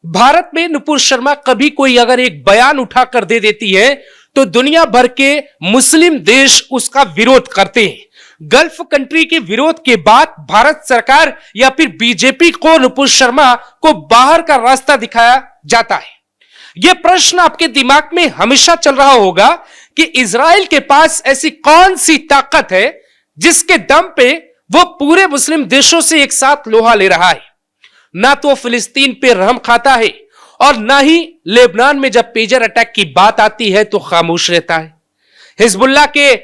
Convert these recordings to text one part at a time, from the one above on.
भारत में नुपुर शर्मा कभी कोई अगर एक बयान उठा कर दे देती है तो दुनिया भर के मुस्लिम देश उसका विरोध करते हैं। गल्फ कंट्री के विरोध के बाद भारत सरकार या फिर बीजेपी को नुपुर शर्मा को बाहर का रास्ता दिखाया जाता है। यह प्रश्न आपके दिमाग में हमेशा चल रहा होगा कि इजराइल के पास ऐसी कौन सी ताकत है जिसके दम पे वो पूरे मुस्लिम देशों से एक साथ लोहा ले रहा है। ना तो फिलिस्तीन पे रहम खाता है और ना ही लेबनान में जब पेजर अटैक की बात आती है तो खामोश रहता है। हिजबुल्लाह के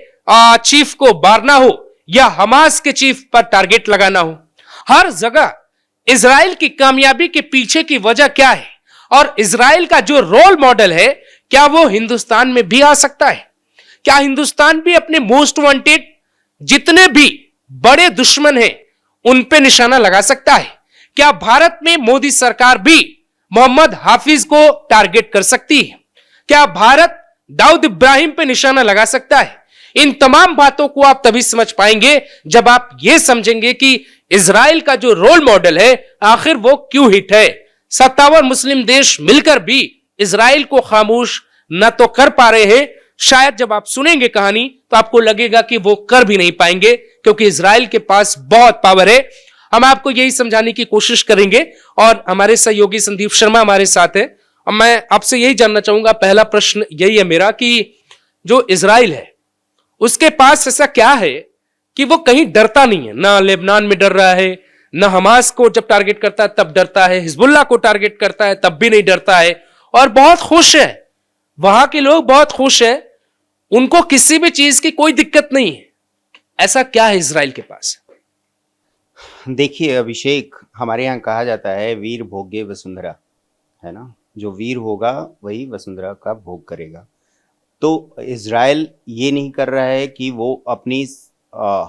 चीफ को मारना हो या हमास के चीफ पर टारगेट लगाना हो, हर जगह इजराइल की कामयाबी के पीछे की वजह क्या है और इजराइल का जो रोल मॉडल है क्या वो हिंदुस्तान में भी आ सकता है? क्या हिंदुस्तान भी अपने मोस्ट वांटेड जितने भी बड़े दुश्मन हैं उन पे निशाना लगा सकता है? क्या भारत में मोदी सरकार भी मोहम्मद हाफिज को टारगेट कर सकती है? क्या भारत दाऊद इब्राहिम पे निशाना लगा सकता है? इन तमाम बातों को आप तभी समझ पाएंगे जब आप यह समझेंगे कि इजराइल का जो रोल मॉडल है आखिर वो क्यों हिट है। 57 मुस्लिम देश मिलकर भी इजराइल को खामोश न तो कर पा रहे हैं, शायद जब आप सुनेंगे कहानी तो आपको लगेगा कि वो कर भी नहीं पाएंगे क्योंकि इजराइल के पास बहुत पावर है। हम आपको यही समझाने की कोशिश करेंगे और हमारे सहयोगी संदीप शर्मा हमारे साथ है। अब मैं आपसे यही जानना चाहूंगा, पहला प्रश्न यही है मेरा कि जो इजराइल है उसके पास ऐसा क्या है कि वो कहीं डरता नहीं है? ना लेबनान में डर रहा है, ना हमास को जब टारगेट करता है तब डरता है, हिजबुल्लाह को टारगेट करता है तब भी नहीं डरता है और बहुत खुश है। वहां के लोग बहुत खुश है, उनको किसी भी चीज की कोई दिक्कत नहीं है। ऐसा क्या है इजराइल के पास? देखिए अभिषेक, हमारे यहाँ कहा जाता है वीर भोगे वसुंधरा, है ना। जो वीर होगा वही वसुंधरा का भोग करेगा। तो इजराइल ये नहीं कर रहा है कि वो अपनी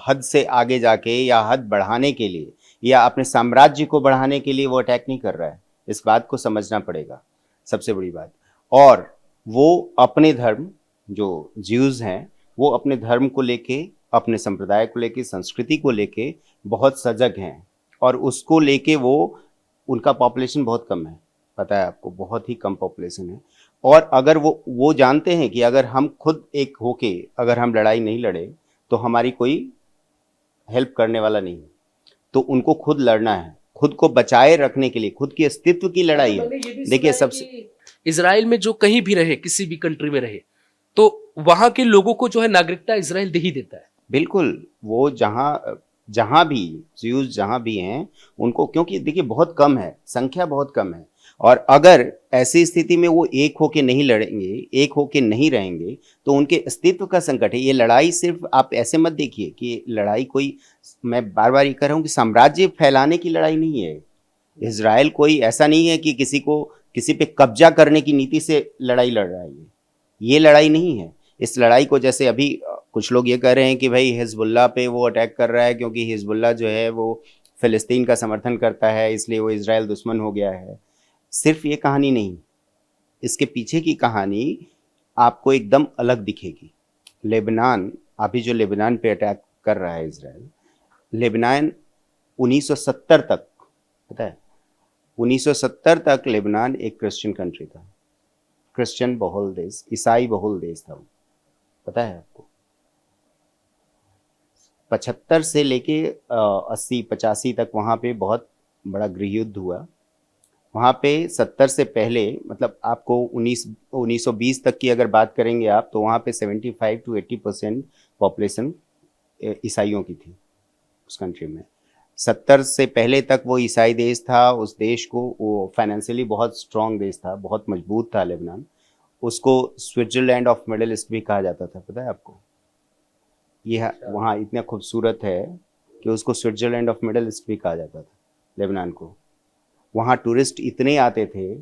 हद से आगे जाके या हद बढ़ाने के लिए या अपने साम्राज्य को बढ़ाने के लिए वो अटैक नहीं कर रहा है। इस बात को समझना पड़ेगा, सबसे बड़ी बात। और वो अपने धर्म, जो ज्यूज हैं, वो अपने धर्म को लेके, अपने संप्रदाय को लेके, संस्कृति को लेके बहुत सजग हैं और उसको लेके वो, उनका पॉपुलेशन बहुत कम है, पता है आपको, बहुत ही कम पॉपुलेशन है। और अगर वो जानते हैं कि अगर हम खुद एक होके अगर हम लड़ाई नहीं लड़े तो हमारी कोई हेल्प करने वाला नहीं है। तो उनको खुद लड़ना है, खुद को बचाए रखने के लिए, खुद के अस्तित्व की लड़ाई है। देखिए सबसे, इजराइल में जो कहीं भी रहे, किसी भी कंट्री में रहे, तो वहां के लोगों को जो है नागरिकता इजराइल दे ही देता है। बिल्कुल, वो जहां भी ज्यूज जहां भी हैं उनको, क्योंकि देखिए बहुत कम है, संख्या बहुत कम है। और अगर ऐसी स्थिति में वो एक होके नहीं लड़ेंगे, एक होके नहीं रहेंगे तो उनके अस्तित्व का संकट है। ये लड़ाई सिर्फ आप ऐसे मत देखिए कि लड़ाई कोई, मैं बार बार ये कह रहा हूँ कि साम्राज्य फैलाने की लड़ाई नहीं है। इजराइल कोई ऐसा नहीं है कि किसी पे कब्जा करने की नीति से लड़ाई लड़ रहा है। ये लड़ाई नहीं है। इस लड़ाई को, जैसे अभी कुछ लोग ये कह रहे हैं कि भाई हिजबुल्लाह पे वो अटैक कर रहा है क्योंकि हिजबुल्लाह जो है वो फिलिस्तीन का समर्थन करता है इसलिए वो इजराइल दुश्मन हो गया है। सिर्फ ये कहानी नहीं, इसके पीछे की कहानी आपको एकदम अलग दिखेगी। लेबनान, अभी जो लेबनान पे अटैक कर रहा है इजराइल, लेबनान 1970 तक, पता है 1970 तक लेबनान एक क्रिश्चियन कंट्री था, क्रिश्चियन बहुल देश, ईसाई बहुल देश था वो, पता है आपको। 75 से लेके 80-85 तक वहाँ पे बहुत बड़ा गृहयुद्ध हुआ। वहाँ पे 70 से पहले, मतलब आपको 1920 तक की अगर बात करेंगे आप, तो वहाँ पे 75 to 80% पॉपुलेशन ईसाइयों की थी उस कंट्री में। 70 से पहले तक वो ईसाई देश था। उस देश को, वो फाइनेंशियली बहुत स्ट्रॉन्ग देश था, बहुत मजबूत था लेबनान। उसको स्विट्जरलैंड ऑफ मिडिल ईस्ट भी कहा जाता था, पता है आपको। यह वहाँ इतना खूबसूरत है कि उसको स्विट्जरलैंड ऑफ मिडिल ईस्ट भी कहा जाता था लेबनान को। वहाँ टूरिस्ट इतने आते थे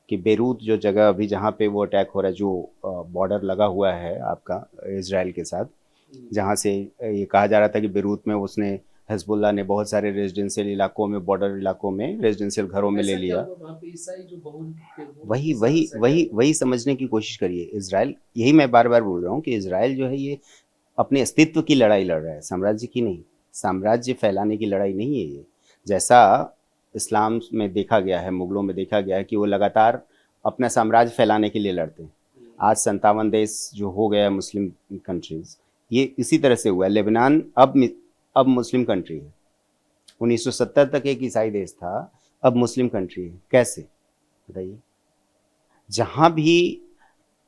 कि बेरूत, जो जगह अभी जहाँ पे वो अटैक हो रहा है, जो बॉर्डर लगा हुआ है आपका इजराइल के साथ, जहाँ से ये कहा जा रहा था कि बेरूत में उसने, हिजबुल्लाह ने बहुत सारे रेजिडेंशियल इलाकों में, बॉर्डर इलाकों में, रेजिडेंशियल घरों में ले लिया। वही समझने की कोशिश करिए। इजराइल, यही मैं बार बार बोल रहा हूँ कि इजराइल जो है ये अपने अस्तित्व की लड़ाई लड़ रहा है, साम्राज्य की नहीं। साम्राज्य फैलाने की लड़ाई नहीं है ये। जैसा इस्लाम में देखा गया है, मुगलों में देखा गया है कि वो लगातार अपना साम्राज्य फैलाने के लिए लड़ते हैं। आज 57 देश जो हो गया है मुस्लिम कंट्रीज, ये इसी तरह से हुआ है। लेबनान अब मुस्लिम कंट्री है। 1970 तक एक ईसाई देश था, अब मुस्लिम कंट्री है। कैसे बताइए? जहाँ भी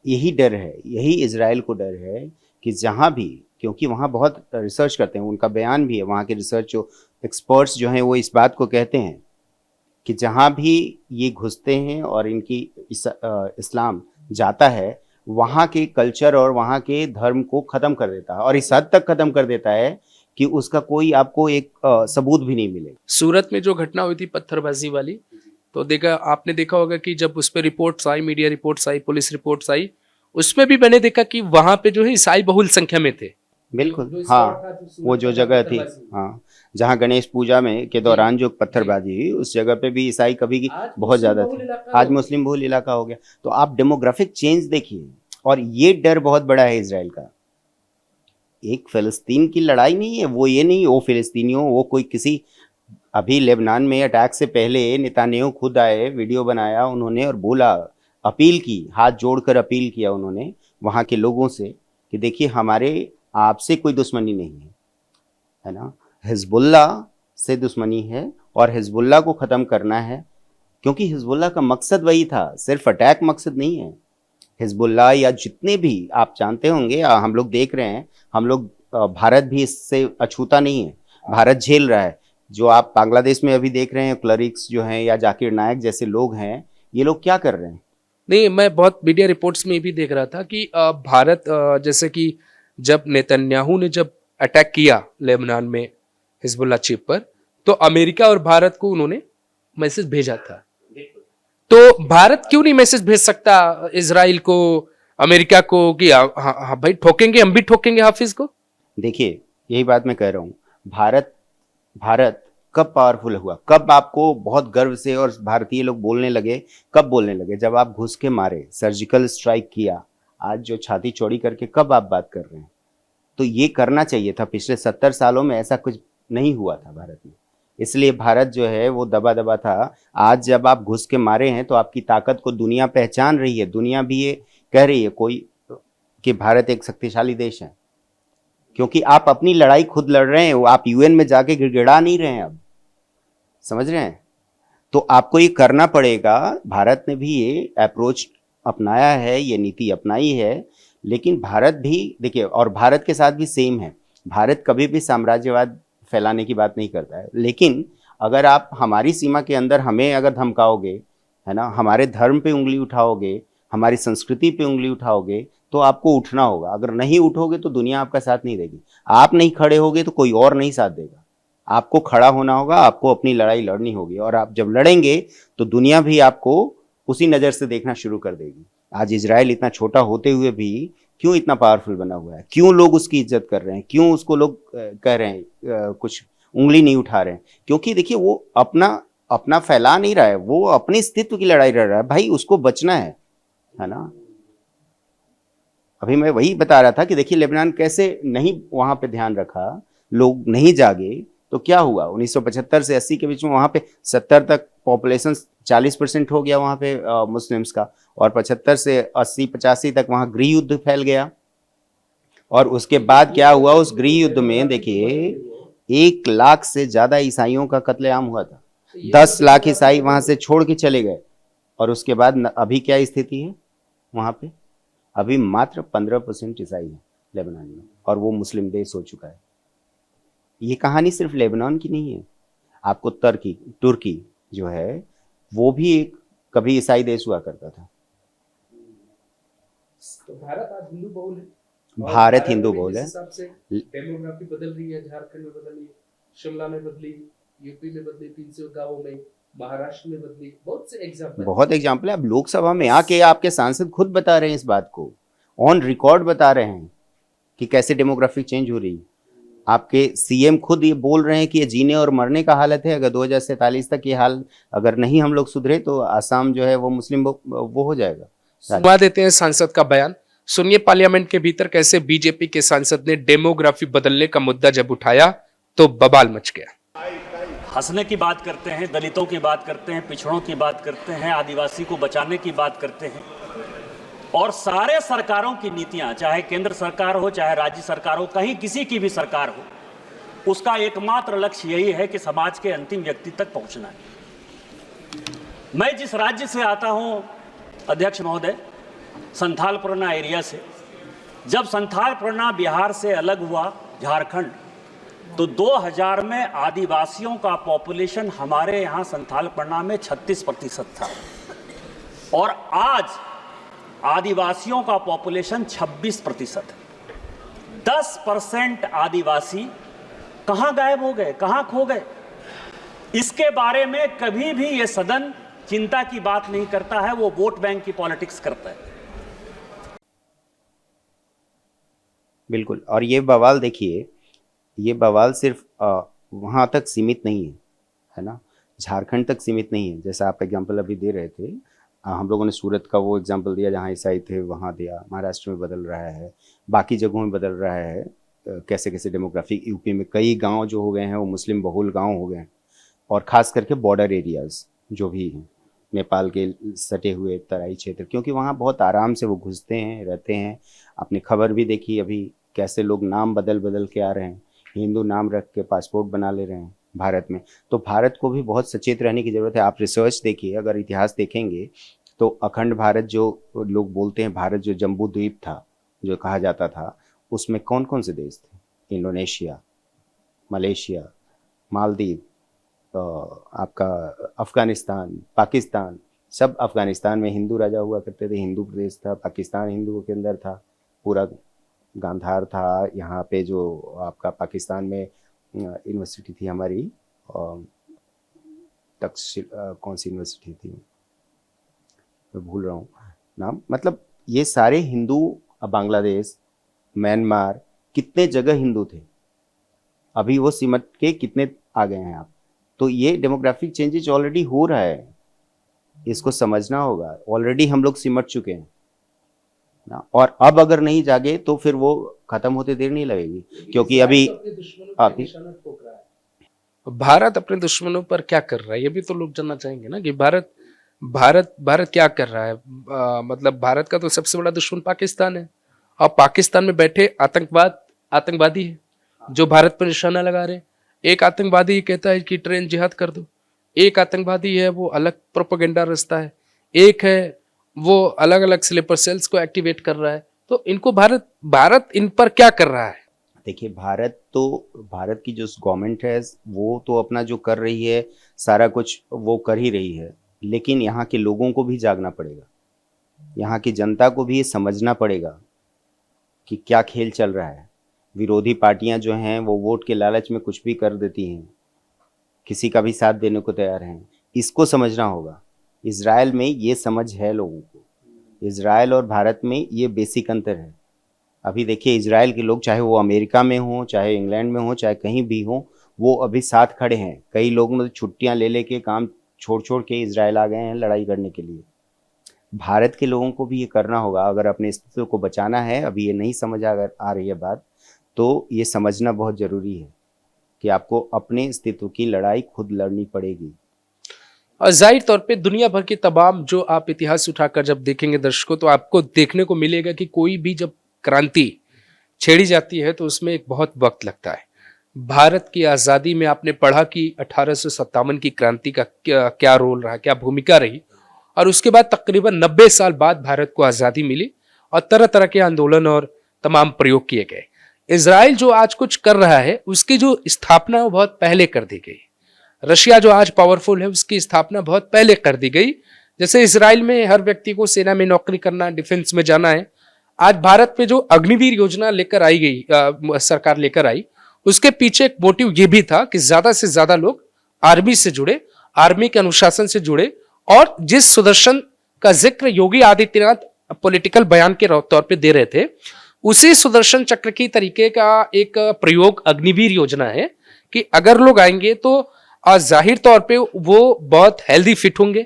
यही डर है, यही इजराइल को डर है कि जहाँ भी, क्योंकि वहाँ बहुत रिसर्च करते हैं, उनका बयान भी है, वहाँ के रिसर्च जो एक्सपर्ट्स जो हैं वो इस बात को कहते हैं कि जहाँ भी ये घुसते हैं और इनकी इस्लाम जाता है, वहाँ के कल्चर और वहाँ के धर्म को ख़त्म कर देता है, और इस हद तक ख़त्म कर देता है कि उसका कोई आपको एक सबूत भी नहीं मिलेगा। सूरत में जो घटना हुई थी पत्थरबाजी वाली, तो आपने देखा होगा कि जब उस पर रिपोर्ट्स आई, मीडिया रिपोर्ट्स आई, पुलिस रिपोर्ट्स आई, उसमें भी मैंने देखा कि वहां पे जो है ईसाई बहुल संख्या में थे। बिल्कुल, हाँ, वो जो जगह थी, हाँ, जहाँ गणेश पूजा में के दौरान जो पत्थरबाजी हुई, उस जगह पे भी ईसाई कभी की बहुत ज्यादा थे। आज मुस्लिम बहुल इलाका हो गया। तो आप डेमोग्राफिक चेंज देखिए, और ये डर बहुत बड़ा है इजराइल का। एक फिलिस्तीन की लड़ाई नहीं है वो, ये नहीं वो फिलिस्तीनियों, वो कोई किसी, अभी लेबनान में अटैक से पहले नेतान्याहू खुद आए, वीडियो बनाया उन्होंने और बोला, अपील की, हाथ जोड़कर अपील किया उन्होंने वहाँ के लोगों से कि देखिए हमारे आपसे कोई दुश्मनी नहीं है ना, हिजबुल्ला से दुश्मनी है और हिजबुल्ला को ख़त्म करना है, क्योंकि हिजबुल्ला का मकसद वही था, सिर्फ अटैक मकसद नहीं है। हिजबुल्ला या जितने भी आप जानते होंगे, हम लोग देख रहे हैं, हम लोग, भारत भी इससे अछूता नहीं है, भारत झेल रहा है। जो आप बांग्लादेश में अभी देख रहे हैं, क्लरिक्स जो हैं या जाकिर नायक जैसे लोग हैं, ये लोग क्या कर रहे हैं? नहीं, मैं बहुत मीडिया रिपोर्ट्स में भी देख रहा था कि भारत, जैसे कि जब नेतन्याहू ने जब अटैक किया लेबनान में हिजबुल्ला चीफ पर, तो अमेरिका और भारत को उन्होंने मैसेज भेजा था। तो भारत क्यों नहीं मैसेज भेज सकता इजराइल को, अमेरिका को कि हाँ भाई ठोकेंगे, हम भी ठोकेंगे हाफिज को? देखिए, यही बात मैं कह रहा हूँ। भारत कब पावरफुल हुआ, कब आपको बहुत गर्व से और भारतीय लोग बोलने लगे, कब बोलने लगे? जब आप घुस के मारे, सर्जिकल स्ट्राइक किया। आज जो छाती चौड़ी करके कब आप बात कर रहे हैं? तो ये करना चाहिए था। पिछले 70 सालों में ऐसा कुछ नहीं हुआ था भारत में, इसलिए भारत जो है वो दबा दबा था। आज जब आप घुस के मारे हैं तो आपकी ताकत को दुनिया पहचान रही है, दुनिया भी ये कह रही है कोई कि भारत एक शक्तिशाली देश है, क्योंकि आप अपनी लड़ाई खुद लड़ रहे हैं, आप यूएन में जाके गिड़गिड़ा नहीं रहे हैं। अब समझ रहे हैं? तो आपको ये करना पड़ेगा। भारत ने भी ये अप्रोच अपनाया है, ये नीति अपनाई है, लेकिन भारत भी देखिए, और भारत के साथ भी सेम है, भारत कभी भी साम्राज्यवाद फैलाने की बात नहीं करता है। लेकिन अगर आप हमारी सीमा के अंदर हमें अगर धमकाओगे, है ना, हमारे धर्म पे उंगली उठाओगे, हमारी संस्कृति पे उंगली उठाओगे, तो आपको उठना होगा। अगर नहीं उठोगे तो दुनिया आपका साथ नहीं देगी। आप नहीं खड़े होगे तो कोई और नहीं साथ देगा। आपको खड़ा होना होगा, आपको अपनी लड़ाई लड़नी होगी, और आप जब लड़ेंगे तो दुनिया भी आपको उसी नज़र से देखना शुरू कर देगी। आज इजराइल इतना छोटा होते हुए भी क्यों इतना पावरफुल बना हुआ है? क्यों लोग उसकी इज्जत कर रहे हैं? क्यों उसको लोग कह रहे हैं, कुछ उंगली नहीं उठा रहे हैं? क्योंकि देखिए, वो अपना फैला नहीं रहा है, वो अपने अस्तित्व की लड़ाई लड़ रहा है। भाई, उसको बचना है ना। अभी मैं वही बता रहा था कि देखिए लेबनान कैसे नहीं वहां पे ध्यान रखा, लोग नहीं जागे, तो क्या हुआ? 1975 से 80 के बीच में वहां पे 70 तक पॉपुलेशन 40% हो गया वहां पे मुस्लिम्स का, और 75 से 80-85 तक वहां गृह युद्ध फैल गया। और उसके बाद क्या हुआ? उस गृह युद्ध में देखिए 1 लाख से ज्यादा ईसाइयों का कत्लेआम हुआ था। 10 लाख ईसाई वहां से छोड़ के चले गए। और उसके बाद अभी क्या स्थिति है वहां पे? अभी मात्र 15% ईसाई है लेबनान में, और वो मुस्लिम देश हो चुका है। ये कहानी सिर्फ लेबनान की नहीं है। आपको तुर्की जो है वो भी एक कभी ईसाई देश हुआ करता था। तो भारत आज हिंदू बहुल है, भारत हिंदू बहुल है। डेमोग्राफी बदल रही है, झारखंड में बदली, शिमला में बदली, यूपी में बदली, 300 गांवों में, महाराष्ट्र में बदली, बहुत एग्जाम्पल है। अब लोकसभा में आके आपके सांसद खुद बता रहे हैं इस बात को, ऑन रिकॉर्ड बता रहे हैं कि कैसे डेमोग्राफिक चेंज हो रही है। आपके सीएम खुद ये बोल रहे हैं कि ये जीने और मरने का हालत है। अगर 2047 तक ये हाल अगर नहीं हम लोग सुधरे तो आसाम जो है वो मुस्लिम वो हो जाएगा। सुनवा देते हैं सांसद का बयान। सुनिए पार्लियामेंट के भीतर कैसे बीजेपी के सांसद ने डेमोग्राफी बदलने का मुद्दा जब उठाया तो बवाल मच गया। हंसने की बात करते हैं, दलितों की बात करते हैं, पिछड़ों की बात करते हैं, आदिवासी को बचाने की बात करते हैं। और सारे सरकारों की नीतियां, चाहे केंद्र सरकार हो चाहे राज्य सरकार हो, कहीं किसी की भी सरकार हो, उसका एकमात्र लक्ष्य यही है कि समाज के अंतिम व्यक्ति तक पहुंचना है। मैं जिस राज्य से आता हूं अध्यक्ष महोदय, संथाल परगना एरिया से, जब संथाल परगना बिहार से अलग हुआ झारखंड, तो 2000 में आदिवासियों का पॉपुलेशन हमारे यहाँ संथाल परगना में 36% था और आज आदिवासियों का पॉपुलेशन 26% है। 10% आदिवासी कहाँ गायब हो गए, कहाँ खो गए? इसके बारे में कभी भी ये सदन चिंता की बात नहीं करता है, वो वोट बैंक की पॉलिटिक्स करता है। बिल्कुल। और ये बवाल देखिए, ये बवाल सिर्फ वहाँ तक सीमित नहीं है ना, झारखंड तक सीमित नहीं है। जैसा आप एग्जांपल अभी दे रहे थे, हम लोगों ने सूरत का वो एग्जांपल दिया जहाँ ईसाई थे, वहाँ दिया। महाराष्ट्र में बदल रहा है, बाकी जगहों में बदल रहा है। कैसे कैसे डेमोग्राफिक, यूपी में कई गांव जो हो गए हैं वो मुस्लिम बहुल गांव हो गए हैं, और ख़ास करके बॉर्डर एरियाज़ जो भी हैं, नेपाल के सटे हुए तराई क्षेत्र, क्योंकि वहाँ बहुत आराम से वो घुसते हैं, रहते हैं। आपने खबर भी देखी अभी कैसे लोग नाम बदल बदल के आ रहे हैं, हिंदू नाम रख के पासपोर्ट बना ले रहे हैं भारत में। तो भारत को भी बहुत सचेत रहने की ज़रूरत है। आप रिसर्च देखिए, अगर इतिहास देखेंगे तो अखंड भारत जो लोग बोलते हैं, भारत जो जम्बू द्वीप था जो कहा जाता था, उसमें कौन कौन से देश थे? इंडोनेशिया, मलेशिया, मालदीव, आपका अफ़गानिस्तान, पाकिस्तान। सब अफ़गानिस्तान में हिंदू राजा हुआ करते थे, हिंदू प्रदेश था। पाकिस्तान हिंदुओं के अंदर था, पूरा गांधार था। यहाँ पे जो आपका पाकिस्तान में यूनिवर्सिटी थी हमारी, कौन सी यूनिवर्सिटी थी मैं भूल रहा हूँ नाम। मतलब ये सारे हिंदू, बांग्लादेश, म्यांमार, कितने जगह हिंदू थे, अभी वो सिमट के कितने आ गए हैं आप। तो ये डेमोग्राफिक चेंजेस ऑलरेडी हो रहा है, इसको समझना होगा। ऑलरेडी हम लोग सिमट चुके हैं ना, और अब अगर नहीं जागे तो फिर वो खत्म होते देर नहीं लगेगी, क्योंकि अभी भारत अपने दुश्मनों पर क्या कर रहा है, ये भी तो लोग जानना चाहेंगे ना, कि भारत क्या कर रहा है। मतलब भारत का तो सबसे बड़ा दुश्मन पाकिस्तान है, और पाकिस्तान में बैठे आतंकवादी है जो भारत पर निशाना लगा रहे हैं। एक आतंकवादी कहता है कि ट्रेन जिहाद कर दो, एक आतंकवादी है वो अलग प्रोपेगेंडा रचता है, एक है वो अलग अलग स्लीपर सेल्स को एक्टिवेट कर रहा है। तो इनको भारत इन पर क्या कर रहा है? देखिए, भारत की जो गवर्नमेंट है वो तो अपना जो कर रही है सारा कुछ वो कर ही रही है, लेकिन यहाँ के लोगों को भी जागना पड़ेगा, यहाँ की जनता को भी ये समझना पड़ेगा कि क्या खेल चल रहा है। विरोधी पार्टियां जो हैं वो वोट के लालच में कुछ भी कर देती हैं, किसी का भी साथ देने को तैयार हैं, इसको समझना होगा। इजराइल में ये समझ है लोगों को, इजराइल और भारत में ये बेसिक अंतर है। अभी देखिए, इजराइल के लोग चाहे वो अमेरिका में हों, चाहे इंग्लैंड में हों, चाहे कहीं भी हों, वो अभी साथ खड़े हैं। कई लोग मतलब छुट्टियां ले लेके काम छोड़ के इजराइल आ गए हैं लड़ाई करने के लिए। भारत के लोगों को भी ये करना होगा अगर अपने अस्तित्व को बचाना है। अभी ये नहीं समझ अगर आ रही है बात, तो ये समझना बहुत ज़रूरी है कि आपको अपने अस्तित्व की लड़ाई खुद लड़नी पड़ेगी। और जाहिर तौर पे दुनिया भर के तमाम जो आप इतिहास उठाकर जब देखेंगे दर्शकों, तो आपको देखने को मिलेगा कि कोई भी जब क्रांति छेड़ी जाती है तो उसमें एक बहुत वक्त लगता है। भारत की आज़ादी में आपने पढ़ा कि 1857 की क्रांति का क्या रोल रहा, क्या भूमिका रही, और उसके बाद तकरीबन 90 साल बाद भारत को आज़ादी मिली और तरह तरह के आंदोलन और तमाम प्रयोग किए गए। इजराइल जो आज कुछ कर रहा है उसकी जो स्थापना वो बहुत पहले कर दी गई। रशिया जो आज पावरफुल है उसकी स्थापना बहुत पहले कर दी गई। जैसे इजराइल में हर व्यक्ति को सेना में नौकरी करना, डिफेंस में जाना है। आज भारत में जो अग्निवीर योजना लेकर आई गई, सरकार लेकर आई, उसके पीछे एक मोटिव ये भी था कि ज्यादा से ज्यादा लोग आर्मी से जुड़े, आर्मी के अनुशासन से जुड़े, और जिस सुदर्शन का जिक्र योगी आदित्यनाथ पॉलिटिकल बयान के तौर पे दे रहे थे, उसी सुदर्शन चक्र की तरीके का एक प्रयोग अग्निवीर योजना है कि अगर लोग आएंगे तो जाहिर तौर पे वो बहुत हेल्दी फिट होंगे।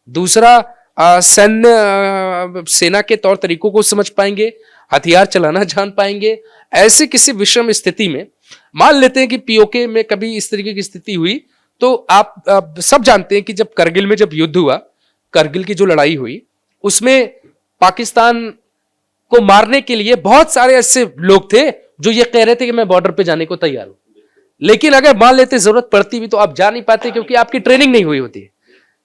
दूसरा, सैन्य सेना के तौर तरीकों को समझ पाएंगे, हथियार चलाना जान पाएंगे। ऐसे किसी विषम स्थिति में मान लेते हैं कि पीओके में कभी इस तरीके की स्थिति हुई तो आप सब जानते हैं कि जब करगिल में जब युद्ध हुआ, करगिल की जो लड़ाई हुई, उसमें पाकिस्तान को मारने के लिए बहुत सारे ऐसे लोग थे जो ये कह रहे थे कि मैं बॉर्डर पे जाने को तैयार हूं, लेकिन अगर मान लेते जरूरत पड़ती भी तो आप जा नहीं पाते क्योंकि आपकी ट्रेनिंग नहीं हुई होती।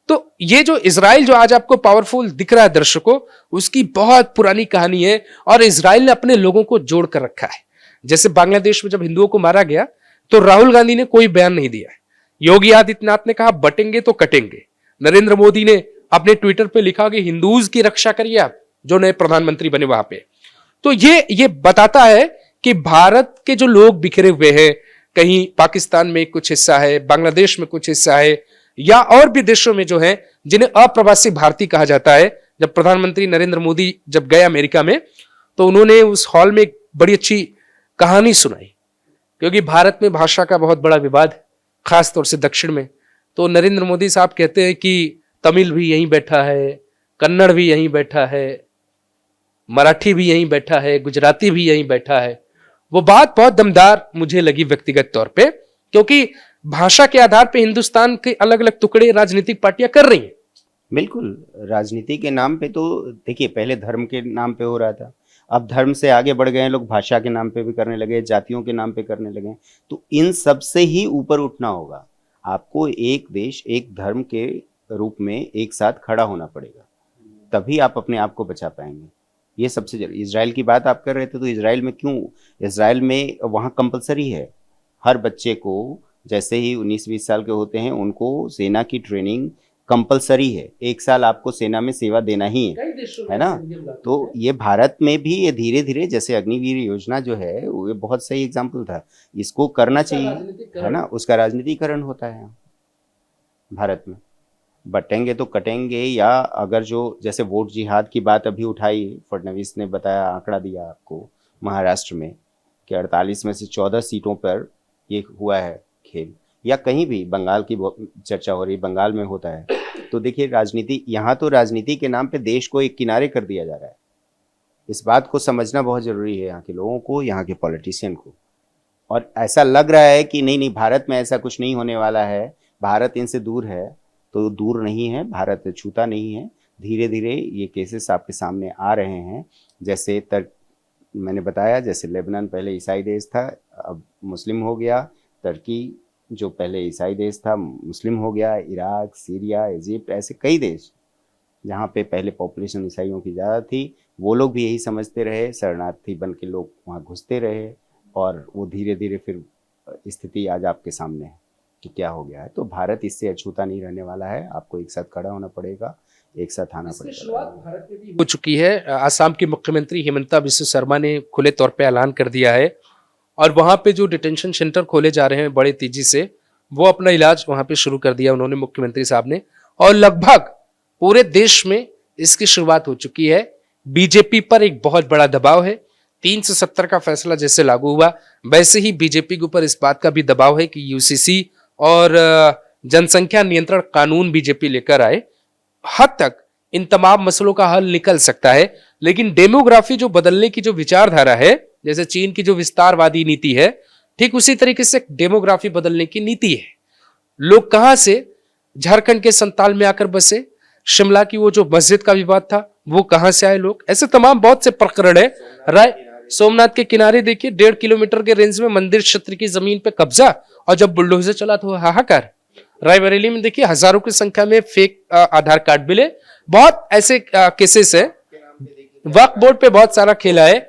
तो ये जो इजराइल जो आज आपको पावरफुल दिख रहा है दर्शकों, उसकी बहुत पुरानी कहानी है और इजराइल ने अपने लोगों को जोड़ कर रखा है। जैसे बांग्लादेश में जब हिंदुओं को मारा गया तो राहुल गांधी ने कोई बयान नहीं दिया है, योगी आदित्यनाथ ने कहा बटेंगे तो कटेंगे, नरेंद्र मोदी ने अपने ट्विटर पे लिखा कि हिंदूज की रक्षा करिए आप, जो नए प्रधानमंत्री बने वहां पे। तो ये बताता है कि भारत के जो लोग बिखरे हुए हैं, कहीं पाकिस्तान में कुछ हिस्सा है, बांग्लादेश में कुछ हिस्सा है, या और भी देशों में जो है जिन्हें अप्रवासी भारतीय कहा जाता है। जब प्रधानमंत्री नरेंद्र मोदी जब गए अमेरिका में तो उन्होंने उस हॉल में एक बड़ी अच्छी कहानी सुनाई, क्योंकि भारत में भाषा का बहुत बड़ा विवाद है, खासतौर से दक्षिण में। तो नरेंद्र मोदी साहब कहते हैं कि तमिल भी यहीं बैठा है, कन्नड़ भी यहीं बैठा है, मराठी भी यहीं बैठा है, गुजराती भी यहीं बैठा है। वो बात बहुत दमदार मुझे लगी व्यक्तिगत तौर पे, क्योंकि भाषा के आधार पे हिंदुस्तान के अलग अलग टुकड़े राजनीतिक पार्टियां कर रही हैं। बिल्कुल, राजनीति के नाम पे तो देखिए पहले धर्म के नाम पे हो रहा था, अब धर्म से आगे बढ़ गए हैं लोग, भाषा के नाम पे भी करने लगे, जातियों के नाम पे करने लगे। तो इन सब से ही ऊपर उठना होगा, आपको एक देश एक धर्म के रूप में एक साथ खड़ा होना पड़ेगा, तभी आप अपने आप को बचा पाएंगे। ये सबसे जरूरी। इजराइल की बात आप कर रहे थे, तो इजराइल में क्यों, इजराइल में वहाँ कंपलसरी है, हर बच्चे को जैसे ही 19-20 साल के होते हैं उनको सेना की ट्रेनिंग कंपलसरी है, 1 साल आपको सेना में सेवा देना ही है ना। तो ये भारत में भी ये धीरे धीरे, जैसे अग्निवीर योजना जो है वो बहुत सही एग्जाम्पल था, इसको करना चाहिए, है ना। उसका राजनीतिकरण होता है भारत में। बटेंगे तो कटेंगे, या अगर जो जैसे वोट जिहाद की बात अभी उठाई, फडणवीस ने बताया, आंकड़ा दिया आपको महाराष्ट्र में कि 48 में से 14 सीटों पर ये हुआ है खेल, या कहीं भी बंगाल की चर्चा हो रही, बंगाल में होता है। तो देखिए राजनीति, यहाँ तो राजनीति के नाम पे देश को एक किनारे कर दिया जा रहा है। इस बात को समझना बहुत जरूरी है यहाँ के लोगों को, यहाँ के पॉलिटिशियन को। और ऐसा लग रहा है कि नहीं भारत में ऐसा कुछ नहीं होने वाला है, भारत इनसे दूर है, तो दूर नहीं है, भारत छूता नहीं है। धीरे धीरे ये केसेस आपके सामने आ रहे हैं। जैसे मैंने बताया, जैसे लेबनान पहले ईसाई देश था, अब मुस्लिम हो गया, टर्की जो पहले ईसाई देश था मुस्लिम हो गया, इराक, सीरिया, इजिप्ट, ऐसे कई देश जहाँ पे पहले पॉपुलेशन ईसाइयों की ज़्यादा थी, वो लोग भी यही समझते रहे, शरणार्थी बन के लोग वहाँ घुसते रहे, और वो धीरे धीरे फिर स्थिति आज आपके सामने है कि क्या हो गया है। तो भारत इससे अछूता नहीं रहने वाला है, आपको एक साथ खड़ा होना पड़ेगा, एक साथ आना पड़ेगा। शुरुआत भारत में भी हो चुकी है। आसाम के मुख्यमंत्री हिमंता बिस्वा शर्मा ने खुले तौर पे ऐलान कर दिया है, और वहां पे जो डिटेंशन सेंटर खोले जा रहे हैं बड़े तेजी से, वो अपना इलाज वहां पे शुरू कर दिया उन्होंने, मुख्यमंत्री साहब ने। और लगभग पूरे देश में इसकी शुरुआत हो चुकी है। बीजेपी पर एक बहुत बड़ा दबाव है, 370 का फैसला जैसे लागू हुआ, वैसे ही बीजेपी के ऊपर इस बात का भी दबाव है कि यूसीसी और जनसंख्या नियंत्रण कानून बीजेपी लेकर आए। हद तक इन तमाम मसलों का हल निकल सकता है, लेकिन डेमोग्राफी जो बदलने की जो विचारधारा है, जैसे चीन की जो विस्तारवादी नीति है, ठीक उसी तरीके से डेमोग्राफी बदलने की नीति है। लोग कहां से झारखंड के संताल में आकर बसे, शिमला की वो जो मस्जिद का विवाद था वो कहां से आए लोग, ऐसे तमाम बहुत से प्रकरण है। राय सोमनाथ के किनारे देखिए 1.5 किलोमीटर के रेंज में मंदिर क्षेत्र की जमीन पे कब्जा, और जब बुलडोजर चला तो हाहाकार। रायबरेली में देखिए हजारों की संख्या में फेक आधार कार्ड मिले, बहुत ऐसे केसेस है। वक्फ बोर्ड पे बहुत सारा खेला है।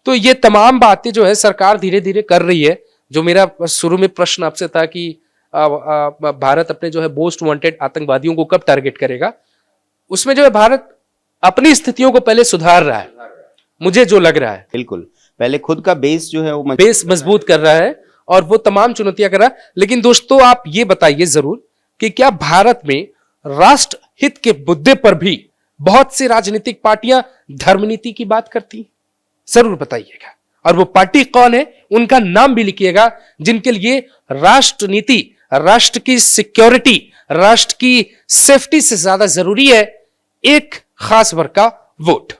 तो ये तमाम बातें जो है सरकार धीरे धीरे कर रही है। जो मेरा शुरू में प्रश्न आपसे था कि भारत अपने जो है मोस्ट वांटेड आतंकवादियों को कब टारगेट करेगा, उसमें जो है भारत अपनी स्थितियों को पहले सुधार रहा है, मुझे जो लग रहा है। बिल्कुल, पहले खुद का बेस जो है वो बेस मजबूत कर रहा है और वो तमाम चुनौतियां कर रहा है। लेकिन दोस्तों आप ये बताइए जरूर कि क्या भारत में राष्ट्र हित के मुद्दे पर भी बहुत सी राजनीतिक पार्टियां धर्मनीति की बात करती, जरूर बताइएगा। और वो पार्टी कौन है, उनका नाम भी लिखिएगा, जिनके लिए राष्ट्र नीति, राष्ट्र की सिक्योरिटी, राष्ट्र की सेफ्टी से ज्यादा जरूरी है एक खास वर्ग का वोट।